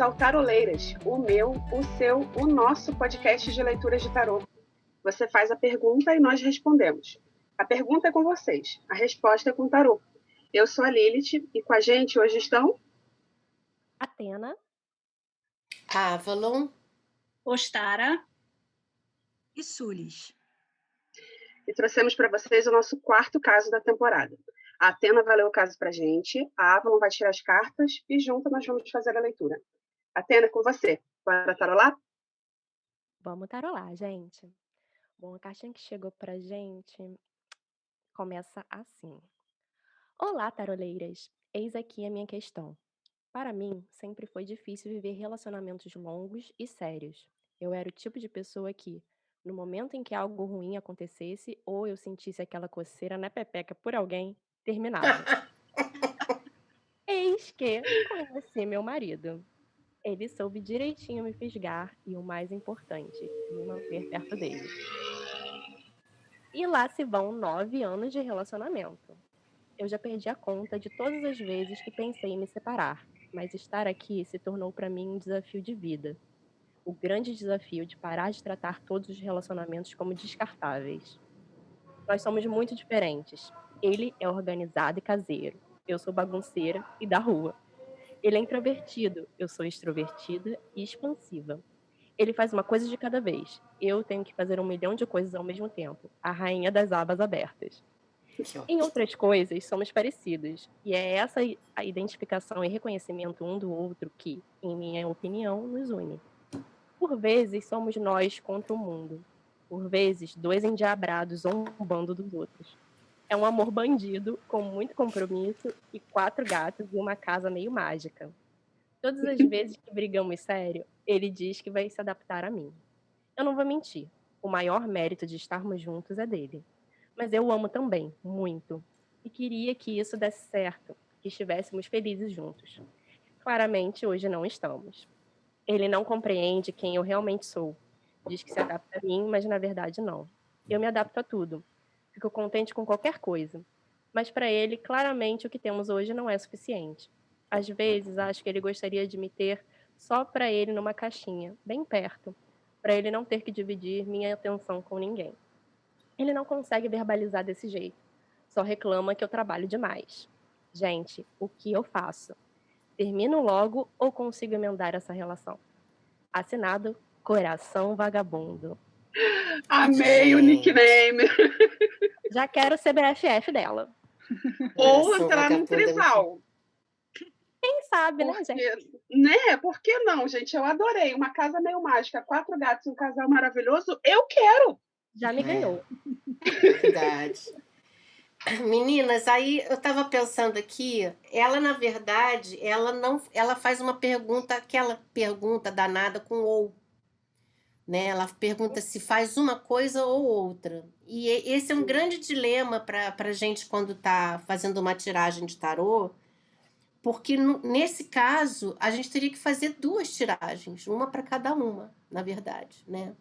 bem-vindos ao Taroleiras, o meu, o seu, o nosso podcast de leituras de tarô. Você faz a pergunta e nós respondemos. A pergunta é com vocês, a resposta é com o tarô. Eu sou a Lilith e com a gente hoje estão... Atena, Avalon, Ostara e Sulis. E trouxemos para vocês o nosso quarto caso da temporada. A Atena vai ler o caso para a gente, a Avalon vai tirar as cartas e junto nós vamos fazer a leitura. Atena, com você. Bora tarolar? vamos tarolar, gente. Bom, a caixinha que chegou pra gente começa assim. Olá, taroleiras. Eis aqui a minha questão. Para mim, sempre foi difícil viver relacionamentos longos e sérios. Eu era o tipo de pessoa que, no momento em que algo ruim acontecesse ou eu sentisse aquela coceira na pepeca por alguém, terminava. Eis que conheci meu marido. Ele soube direitinho me fisgar e, o mais importante, me manter perto dele. E lá se vão 9 anos de relacionamento. Eu já perdi a conta de todas as vezes que pensei em me separar, mas estar aqui se tornou para mim um desafio de vida. O grande desafio de parar de tratar todos os relacionamentos como descartáveis. Nós somos muito diferentes. Ele é organizado e caseiro. Eu sou bagunceira e da rua. Ele é introvertido. Eu sou extrovertida e expansiva. Ele faz uma coisa de cada vez. Eu tenho que fazer 1 milhão de coisas ao mesmo tempo. A rainha das abas abertas. Em outras coisas, somos parecidos. E é essa a identificação e reconhecimento um do outro que, em minha opinião, nos une. Por vezes, somos nós contra o mundo. Por vezes, 2 endiabrados zombando dos outros. É um amor bandido, com muito compromisso, e 4 gatos e uma casa meio mágica. Todas as vezes que brigamos sério, ele diz que vai se adaptar a mim. Eu não vou mentir. O maior mérito de estarmos juntos é dele. Mas eu o amo também, muito. E queria que isso desse certo, que estivéssemos felizes juntos. Claramente, hoje não estamos. Ele não compreende quem eu realmente sou. Diz que se adapta a mim, mas na verdade não. Eu me adapto a tudo. Fico contente com qualquer coisa. Mas para ele, claramente, o que temos hoje não é suficiente. Às vezes, acho que ele gostaria de me ter só para ele numa caixinha, bem perto, para ele não ter que dividir minha atenção com ninguém. Ele não consegue verbalizar desse jeito. Só reclama que eu trabalho demais. Gente, o que eu faço? Termino logo ou consigo emendar essa relação? Assinado, Coração Vagabundo. Amei o nickname! Já quero ser BFF dela. Ou Coração entrar num Vagabundo é muito trisal. Quem sabe, né, gente? Né? Por que não, gente? Eu adorei. Uma casa meio mágica, 4 gatos e um casal maravilhoso. Eu quero! Já me ganhou. verdade. Meninas, aí eu tava pensando aqui, ela na verdade, ela faz uma pergunta, aquela pergunta danada com ou, né? Ela pergunta se faz uma coisa ou outra. E esse é um grande dilema para gente quando tá fazendo uma tiragem de tarô, porque nesse caso a gente teria que fazer 2 tiragens, uma para cada uma, na verdade, né?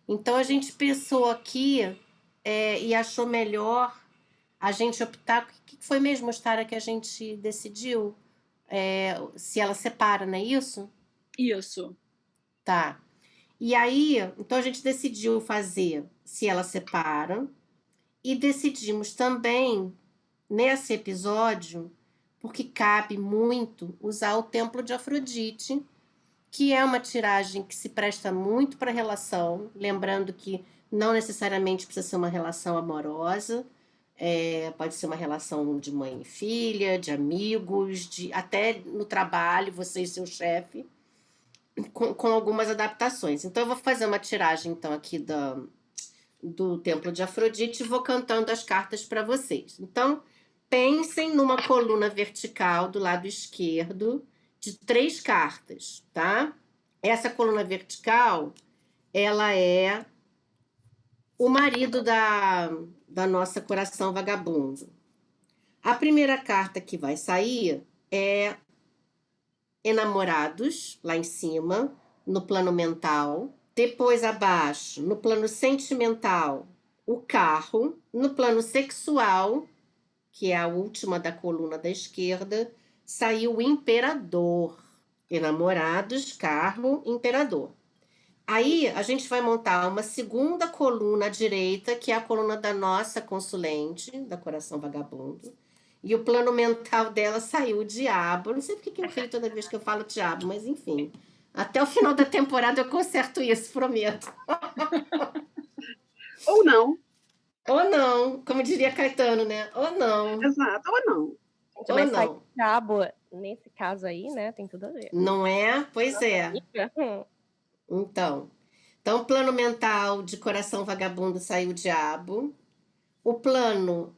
Então a gente pensou aqui e achou melhor a gente optar. O que foi mesmo, Ostara, que a gente decidiu? Se ela separa, não é isso? Isso. Tá. E aí, então a gente decidiu fazer se ela separa e decidimos também, nesse episódio, porque cabe muito, usar o Templo de Afrodite, que é uma tiragem que se presta muito para relação, lembrando que não necessariamente precisa ser uma relação amorosa, pode ser uma relação de mãe e filha, de amigos, até no trabalho, você e seu chefe, com algumas adaptações. Então eu vou fazer uma tiragem então aqui do Templo de Afrodite e vou cantando as cartas para vocês. Então pensem numa coluna vertical do lado esquerdo de 3 cartas, tá? Essa coluna vertical, ela é o marido da nossa Coração Vagabundo. A primeira carta que vai sair é Enamorados, lá em cima, no plano mental. Depois abaixo, no plano sentimental, o Carro. No plano sexual, que é a última da coluna da esquerda, saiu o Imperador. Enamorados, carro, imperador. Aí a gente vai montar uma segunda coluna à direita, que é a coluna da nossa consulente, da Coração Vagabundo. E o plano mental dela saiu o diabo. Não sei porque que eu rio toda vez que eu falo diabo, mas enfim. Até o final da temporada eu conserto isso, prometo. Ou não, Ou não, como diria Caetano, né? Ou não, exato, ou não. Gente, ou mas sair não. diabo, nesse caso aí, né, tem tudo a ver. Não é? Pois é. Amiga, Então, plano mental de Coração Vagabundo saiu o diabo. O plano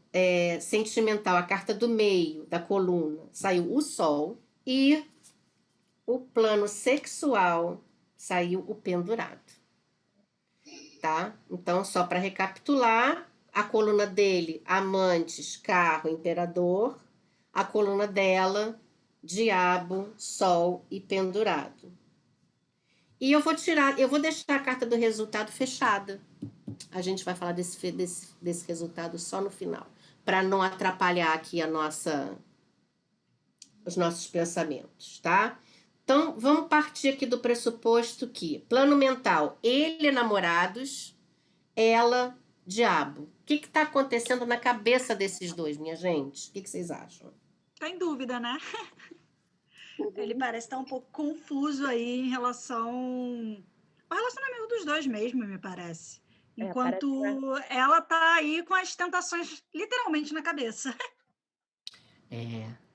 sentimental, a carta do meio da coluna, saiu o sol. E o plano sexual saiu o pendurado. Tá? Então, só para recapitular, a coluna dele, amantes, carro, imperador. A coluna dela, diabo, sol e pendurado. E eu vou deixar a carta do resultado fechada. A gente vai falar desse resultado só no final, para não atrapalhar aqui os nossos pensamentos, tá? Então, vamos partir aqui do pressuposto que plano mental, ele namorados, ela diabo. O que está acontecendo na cabeça desses dois, minha gente? O que vocês acham? Tá em dúvida, né? Uhum. Ele parece estar um pouco confuso aí em relação ao relacionamento dos dois mesmo, me parece. Enquanto ela tá aí com as tentações literalmente na cabeça.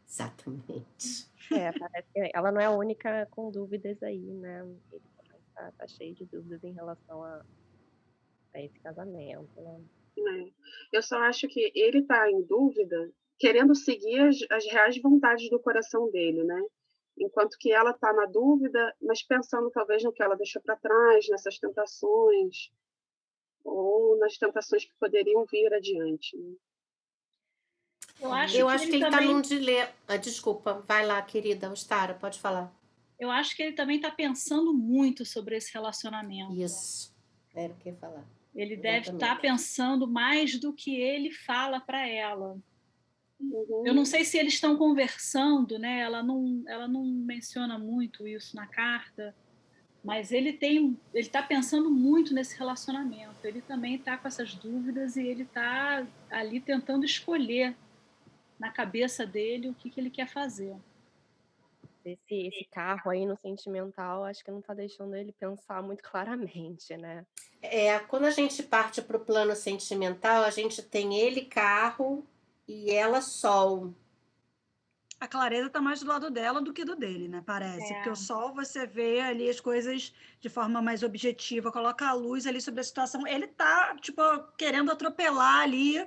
Exatamente. parece que ela não é a única com dúvidas aí, né? Ele também tá cheio de dúvidas em relação a esse casamento, né? Né? Eu só acho que ele está em dúvida, querendo seguir as reais vontades do coração dele, né? Enquanto que ela está na dúvida, mas pensando talvez no que ela deixou para trás, nessas tentações, ou nas tentações que poderiam vir adiante. Né? Eu acho Eu que acho que ele ele está também, num dilema. Desculpa, vai lá, querida Ostara, pode falar. eu acho que ele também está pensando muito sobre esse relacionamento. Isso, era o que eu ia falar. Ele deve Exatamente. estar pensando mais do que ele fala para ela. Uhum. Eu não sei se eles estão conversando, né? Ela não menciona muito isso na carta, mas ele está pensando muito nesse relacionamento. Ele também está com essas dúvidas e ele está ali tentando escolher na cabeça dele o que ele quer fazer. Esse carro aí no sentimental, acho que não tá deixando ele pensar muito claramente, né? Quando a gente parte para o plano sentimental, a gente tem ele carro e ela sol. A clareza tá mais do lado dela do que do dele, né? Parece. Porque o sol você vê ali as coisas de forma mais objetiva, coloca a luz ali sobre a situação. Ele tá, tipo, querendo atropelar ali,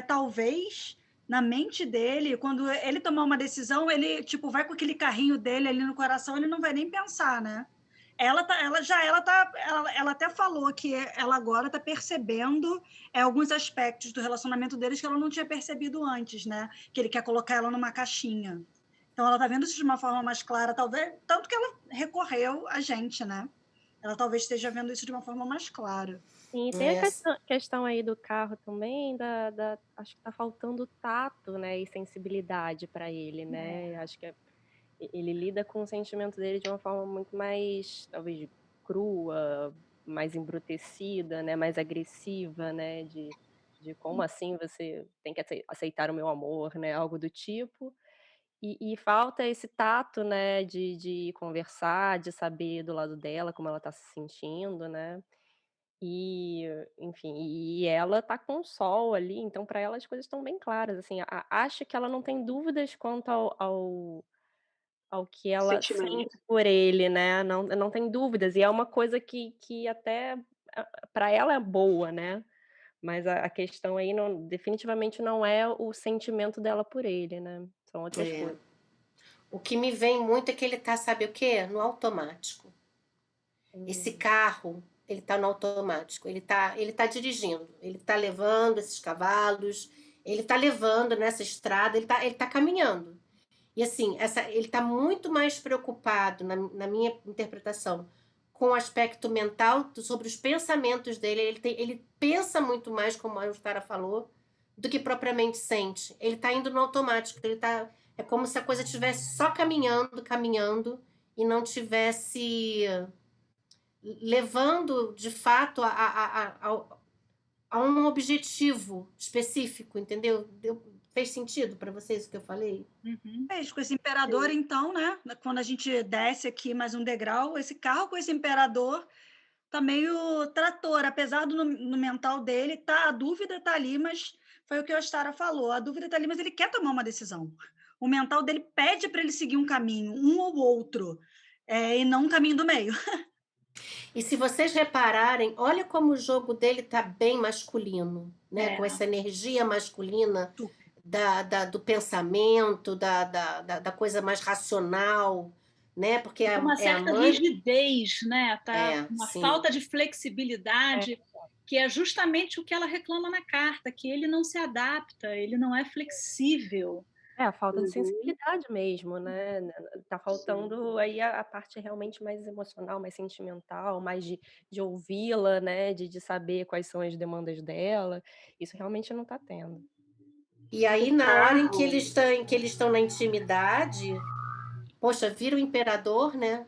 talvez na mente dele, quando ele tomar uma decisão, ele, tipo, vai com aquele carrinho dele ali no coração, ele não vai nem pensar, né? Ela até falou que ela agora tá percebendo alguns aspectos do relacionamento deles que ela não tinha percebido antes, né? Que ele quer colocar ela numa caixinha. Então ela tá vendo isso de uma forma mais clara, talvez, tanto que ela recorreu a gente, né? Ela talvez esteja vendo isso de uma forma mais clara. E tem a questão aí do carro também, acho que tá faltando tato, né, e sensibilidade para ele, né? Acho que ele lida com o sentimento dele de uma forma muito mais, talvez, crua, mais embrutecida, né, mais agressiva, né, de como assim você tem que aceitar o meu amor, né, algo do tipo. E falta esse tato, né, de conversar, de saber do lado dela como ela tá se sentindo, né? E, enfim, e ela tá com o sol ali, então para ela as coisas estão bem claras, assim, acho que ela não tem dúvidas quanto ao que ela Sentimento. sente por ele, né, não tem dúvidas, e é uma coisa que até para ela é boa, né, mas a questão aí definitivamente não é o sentimento dela por ele, né, são outras coisas. O que me vem muito é que ele tá, sabe o quê? No automático. Esse carro, ele tá no automático. Ele tá dirigindo. Ele tá levando esses cavalos. Ele tá levando nessa estrada. Ele tá caminhando. E assim, ele tá muito mais preocupado, na minha interpretação, com o aspecto mental, sobre os pensamentos dele. Ele pensa muito mais, como a Ostara falou, do que propriamente sente. Ele tá indo no automático. É como se a coisa estivesse só caminhando, caminhando, e não tivesse levando, de fato, a um objetivo específico, entendeu? Fez sentido para vocês o que eu falei? Fez com esse imperador, então, né? Quando a gente desce aqui mais um degrau, esse carro com esse imperador tá meio trator, apesar do no mental dele, tá, a dúvida tá ali, mas foi o que a Ostara falou, a dúvida tá ali, mas ele quer tomar uma decisão. O mental dele pede para ele seguir um caminho, um ou outro, e não um caminho do meio. E se vocês repararem, olha como o jogo dele tá bem masculino, né? Com essa energia masculina do pensamento, da coisa mais racional, né? Porque uma a certa mãe... rigidez, né? Tá uma sim. falta de flexibilidade, que é justamente o que ela reclama na carta, que ele não se adapta, ele não é flexível. A falta de sensibilidade mesmo, né? Tá faltando aí a parte realmente mais emocional, mais sentimental, mais de ouvi-la, né? De saber quais são as demandas dela. Isso realmente não tá tendo. E aí, na hora em que eles estão na intimidade, poxa, vira o imperador, né?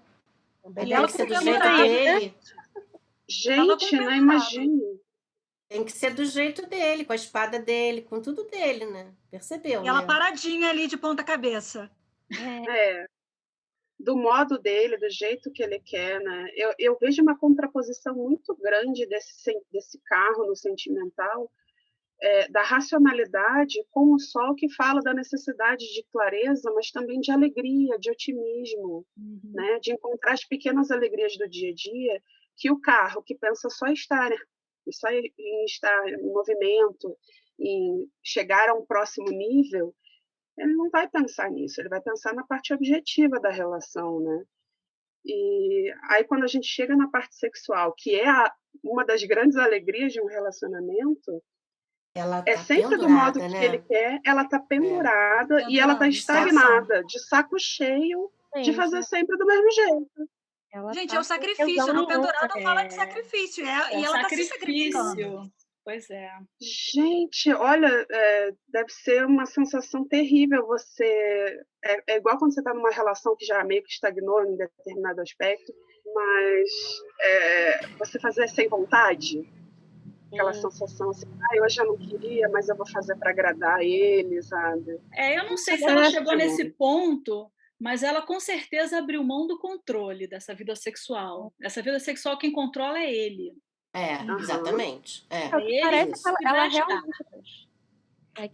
Aí tem que ser do jeito dele. Gente, não imagino. Tem que ser do jeito dele, com a espada dele, com tudo dele, né? Percebeu, E ela né? paradinha ali de ponta cabeça. Do modo dele, do jeito que ele quer, né? Eu vejo uma contraposição muito grande desse carro no sentimental, da racionalidade com o sol que fala da necessidade de clareza, mas também de alegria, de otimismo, né? De encontrar as pequenas alegrias do dia a dia, que o carro que pensa só em estar em movimento, em chegar a um próximo nível, ele não vai pensar nisso, ele vai pensar na parte objetiva da relação, né? E aí quando a gente chega na parte sexual, que é uma das grandes alegrias de um relacionamento, ela tá sempre do modo que ele quer, ela está pendurada e ela está estagnada, de saco cheio, de fazer sempre do mesmo jeito. Gente, é o sacrifício, no pendurado fala de sacrifício, e ela está se sacrificando. Pois é. Gente, olha, deve ser uma sensação terrível você... É igual quando você está numa relação que já meio que estagnou em determinado aspecto, mas você fazer sem vontade, aquela sensação assim, eu já não queria, mas eu vou fazer para agradar ele, sabe? Eu não sei se ela chegou nesse ponto, mas ela com certeza abriu mão do controle dessa vida sexual. Essa vida sexual quem controla é ele. Exatamente.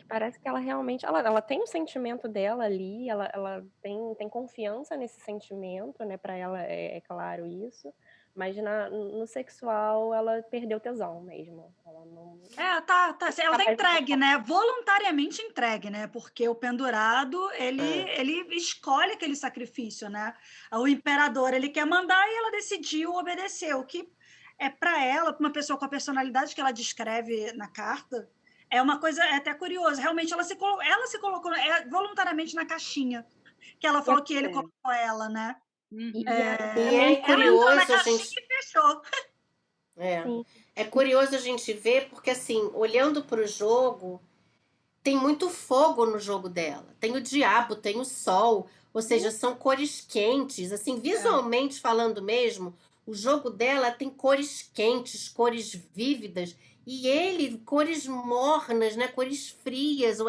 Parece que ela realmente ela tem o sentimento dela ali, ela tem confiança nesse sentimento, né? Para ela é claro isso, mas no sexual ela perdeu tesão mesmo. Ela não... Ela tá entregue, né? Voluntariamente entregue, né? Porque o pendurado, ele escolhe aquele sacrifício, né? O imperador, ele quer mandar e ela decidiu obedecer. O que é para ela, para uma pessoa com a personalidade que ela descreve na carta, é uma coisa até curiosa. Realmente, ela se colocou voluntariamente na caixinha, que ela falou que ele colocou ela, né? E é curioso a gente... E fechou. É curioso a gente ver, porque assim, olhando para o jogo, tem muito fogo no jogo dela. Tem o diabo, tem o sol, ou seja, são cores quentes. Assim, visualmente falando mesmo, o jogo dela tem cores quentes, cores vívidas, e ele, cores mornas, né? Cores frias.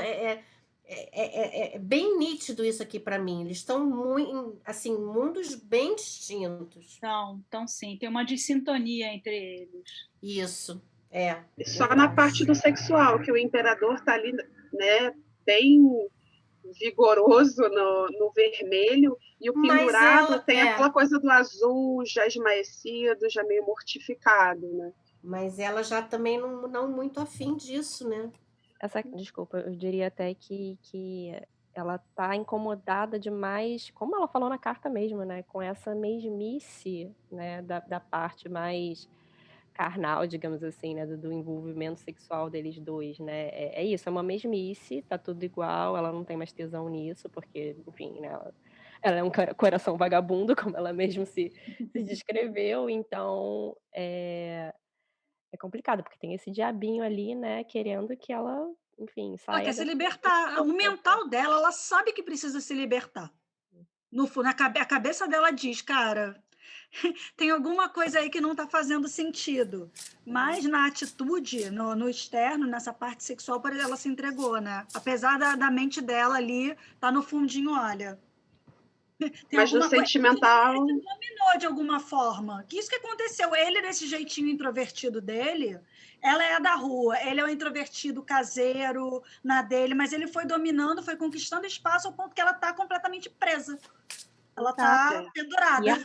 É bem nítido isso aqui para mim. Eles estão muito, assim, mundos bem distintos. Então sim, tem uma dissintonia entre eles. Isso, Só na parte do sexual, que o imperador está ali, né, bem vigoroso no vermelho, e o pendurado tem aquela coisa do azul já esmaecido, já meio mortificado, né? Mas ela já também não muito afim disso, né? Desculpa, eu diria até que ela tá incomodada demais, como ela falou na carta mesmo, né? Com essa mesmice, né? Da parte mais carnal, digamos assim, né? Do envolvimento sexual deles dois, né? É isso, é uma mesmice, tá tudo igual, ela não tem mais tesão nisso, porque, enfim, né? Ela é um coração vagabundo, como ela mesmo se descreveu, então é complicado, porque tem esse diabinho ali, né, querendo que ela, enfim, saia. Ela quer se libertar. O mental dela, ela sabe que precisa se libertar. A cabeça dela diz, cara, tem alguma coisa aí que não está fazendo sentido. Mas na atitude, no externo, nessa parte sexual, por exemplo, ela se entregou, né? Apesar da mente dela ali, tá no fundinho, olha. Tem Mas no alguma coisa. sentimental. Ele dominou de alguma forma. Que isso que aconteceu. Ele, nesse jeitinho introvertido dele, ela é da rua, ele é o introvertido caseiro na dele, mas ele foi dominando, foi conquistando espaço ao ponto que ela está completamente presa. Ela está E pendurada.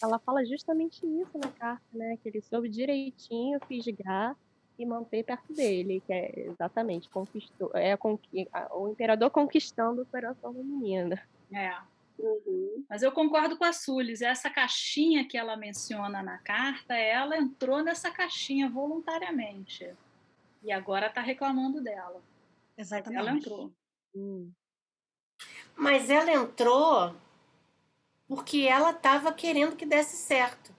ela fala justamente isso na carta, né? Que ele soube direitinho fisgar e manter perto dele, que é exatamente conquistou, o imperador conquistando o coração da menina. É. Uhum. Mas eu concordo com a Sulis, essa caixinha que ela menciona na carta, ela entrou nessa caixinha voluntariamente. E agora está reclamando dela. Exatamente. Ela entrou. Mas ela entrou porque ela estava querendo que desse certo.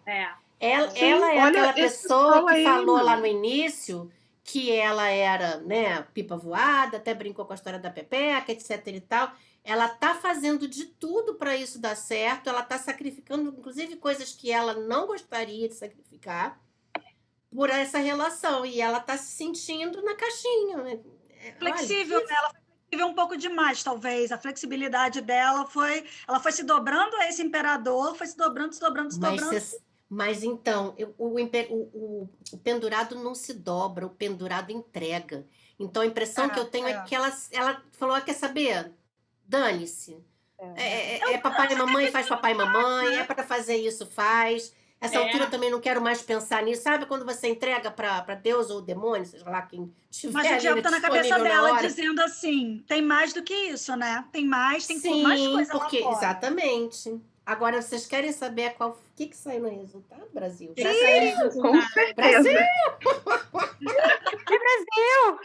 Ela é aquela pessoa que falou lá no início que ela era, né, pipa voada, até brincou com a história da Pepeca, etc e tal. Ela tá fazendo de tudo para isso dar certo, ela tá sacrificando, inclusive, coisas que ela não gostaria de sacrificar por essa relação. E ela tá se sentindo na caixinha. Flexível, né? Ela foi flexível um pouco demais, talvez. A flexibilidade dela ela foi se dobrando a esse imperador, foi se dobrando. Mas então, o pendurado não se dobra, o pendurado entrega. Então a impressão que eu tenho é que ela falou: quer saber? Dane-se. É papai e mamãe, faz papai e mamãe, é para fazer isso, faz. Essa altura eu também não quero mais pensar nisso. Sabe quando você entrega para Deus ou o demônio, seja lá quem tiver. Mas o diabo tá na cabeça dela dizendo assim: tem mais do que isso, né? Tem mais coisa porque, lá fora. Exatamente. Agora, vocês querem saber o que saiu no resultado, Brasil? Já saiu no resultado. Com certeza. Brasil!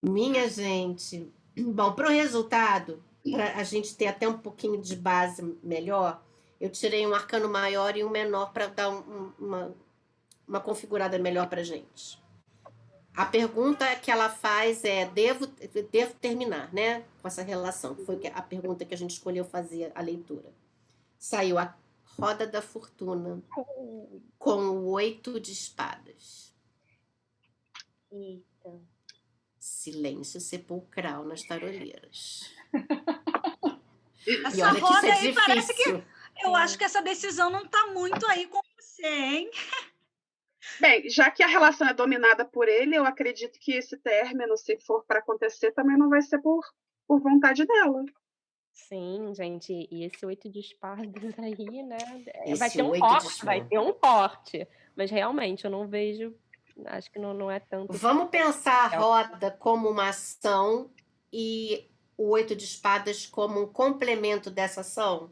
Minha gente. Bom, para o resultado, para a gente ter até um pouquinho de base melhor, eu tirei um arcano maior e um menor para dar uma configurada melhor para gente. A pergunta que ela faz é: devo terminar, né, com essa relação? Foi a pergunta que a gente escolheu fazer a leitura. Saiu a Roda da Fortuna com o 8 de espadas. Eita. Silêncio sepulcral nas taroleiras. Essa roda aí parece que... Eu acho que essa decisão não está muito aí com você, hein? Bem, já que a relação é dominada por ele, eu acredito que esse término, se for para acontecer, também não vai ser por vontade dela. Sim, gente, e esse 8 de espadas aí, né? Vai ter um corte. Mas realmente eu não vejo, acho que não é tanto. Vamos pensar a roda como uma ação e o 8 de espadas como um complemento dessa ação,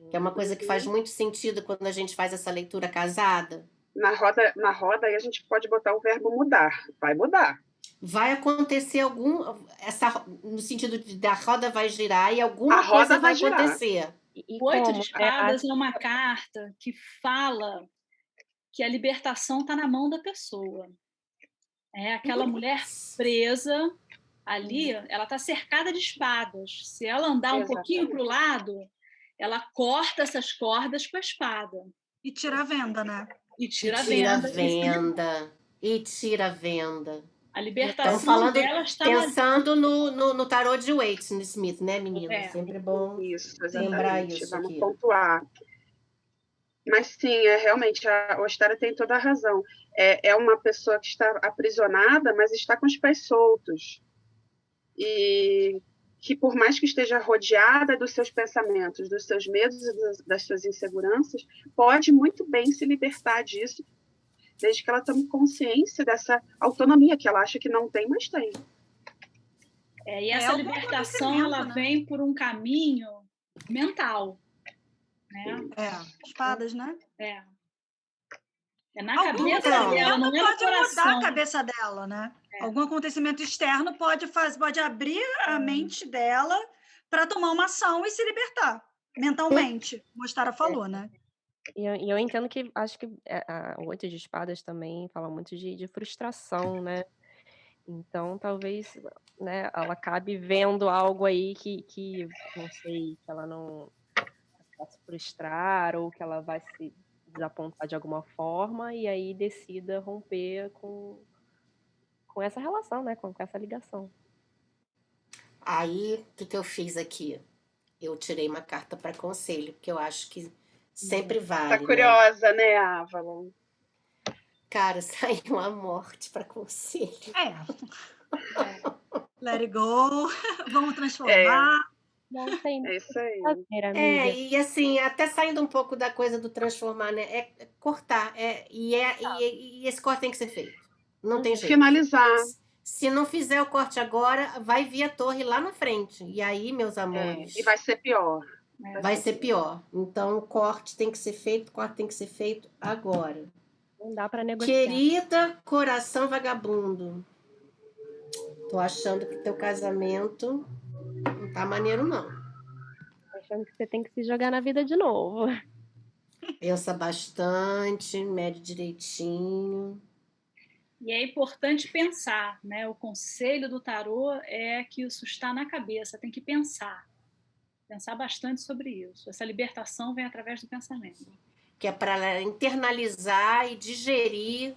que é uma coisa que faz muito sentido quando a gente faz essa leitura casada. Na roda aí a gente pode botar o verbo mudar. Vai mudar. Vai acontecer no sentido de da roda vai girar e alguma coisa vai acontecer. O 8 de espadas é uma carta que fala que a libertação está na mão da pessoa. É aquela mulher presa ali, ela está cercada de espadas. Se ela andar um pouquinho para o lado, ela corta essas cordas com a espada. E tira a venda, né? E tira a venda. A libertação dela está pensando no tarô de Waite Smith, né, menina? Sempre bom lembrar isso. Vamos pontuar. Mas sim, realmente, a Ostara tem toda a razão. É uma pessoa que está aprisionada, mas está com os pés soltos. E que, por mais que esteja rodeada dos seus pensamentos, dos seus medos e das suas inseguranças, pode muito bem se libertar disso, desde que ela tome consciência dessa autonomia que ela acha que não tem, mas tem. E essa libertação ela vem por um caminho mental. Né? Espadas, né? É na cabeça dela, não pode é no mudar a cabeça dela, né? Algum acontecimento externo pode abrir a mente dela para tomar uma ação e se libertar mentalmente. Como a Ostara falou, né? E eu entendo que acho que o 8 de espadas também fala muito de frustração, né? Então, talvez, né, ela acabe vendo algo aí que não sei, que ela não vai se frustrar ou que ela vai se desapontar de alguma forma e aí decida romper com essa relação, né? Com essa ligação. Aí, o que eu fiz aqui? Eu tirei uma carta para conselho, porque eu acho que sempre vale, Tá curiosa, né, Avalon? Cara, saiu a morte para conselho. Let it go. Vamos transformar. Não tem É isso aí. amiga. E assim, até saindo um pouco da coisa do transformar, né? É cortar. E esse corte tem que ser feito. Não tem jeito. Finalizar. Se não fizer o corte agora, vai vir a torre lá na frente. E aí, meus amores. E vai ser pior. Vai ser pior. Então, o corte tem que ser feito, agora. Não dá pra negociar. Querida coração vagabundo, tô achando que teu casamento não tá maneiro, não. Tô achando que você tem que se jogar na vida de novo. Pensa bastante, mede direitinho. E é importante pensar, né? O conselho do tarô é que isso está na cabeça, tem que pensar bastante sobre isso. Essa libertação vem através do pensamento. Que é para internalizar e digerir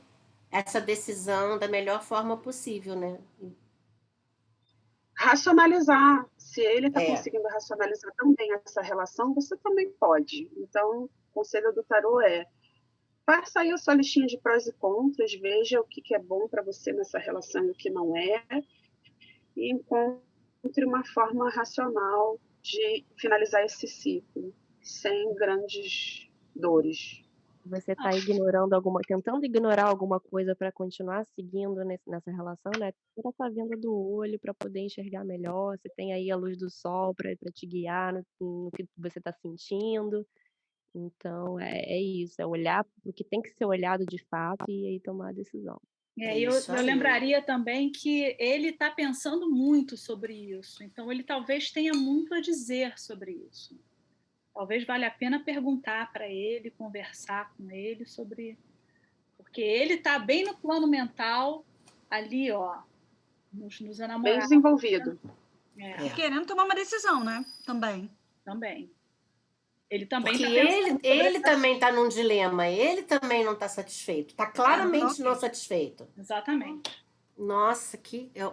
essa decisão da melhor forma possível, né? Racionalizar. Se ele está conseguindo racionalizar também essa relação, você também pode. Então, o conselho do tarô faça aí a sua listinha de prós e contras, veja o que é bom para você nessa relação e o que não é, e encontre uma forma racional de finalizar esse ciclo, sem grandes dores. Você está tentando ignorar alguma coisa para continuar seguindo nessa relação, né? Tira essa venda do olho para poder enxergar melhor. Você tem aí a luz do sol para te guiar no que você está sentindo. Então, é isso, é olhar o que tem que ser olhado de fato e aí tomar a decisão. Eu lembraria também que ele está pensando muito sobre isso, então ele talvez tenha muito a dizer sobre isso. Talvez valha a pena perguntar para ele, conversar com ele sobre... Porque ele está bem no plano mental, ali, ó, nos enamorados. Bem desenvolvido. E querendo tomar uma decisão, né? Também. Ele também Porque tá ele também está num dilema, ele também não está satisfeito, está claramente não satisfeito. Exatamente. Nossa,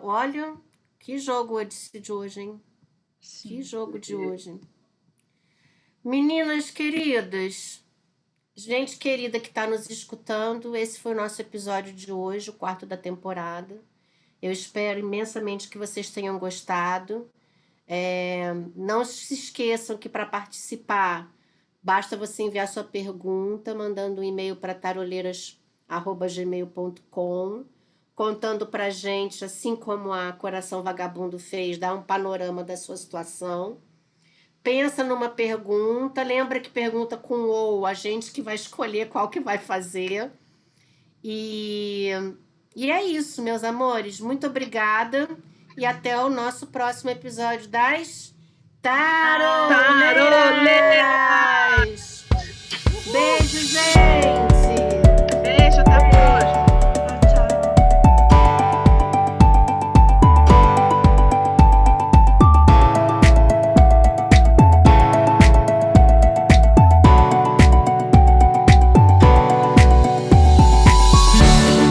olha, que jogo esse de hoje, hein? Sim. Que jogo de hoje. Meninas queridas, gente querida que está nos escutando, esse foi o nosso episódio de hoje, o 4º da temporada. Eu espero imensamente que vocês tenham gostado. Não se esqueçam que para participar, basta você enviar sua pergunta, mandando um e-mail para taroleiras@gmail.com, contando pra gente, assim como a Coração Vagabundo fez, dar um panorama da sua situação. Pensa numa pergunta, lembra que pergunta com ou, a gente que vai escolher qual que vai fazer. E é isso, meus amores. Muito obrigada e até o nosso próximo episódio das Taroleiras! Beijo, gente!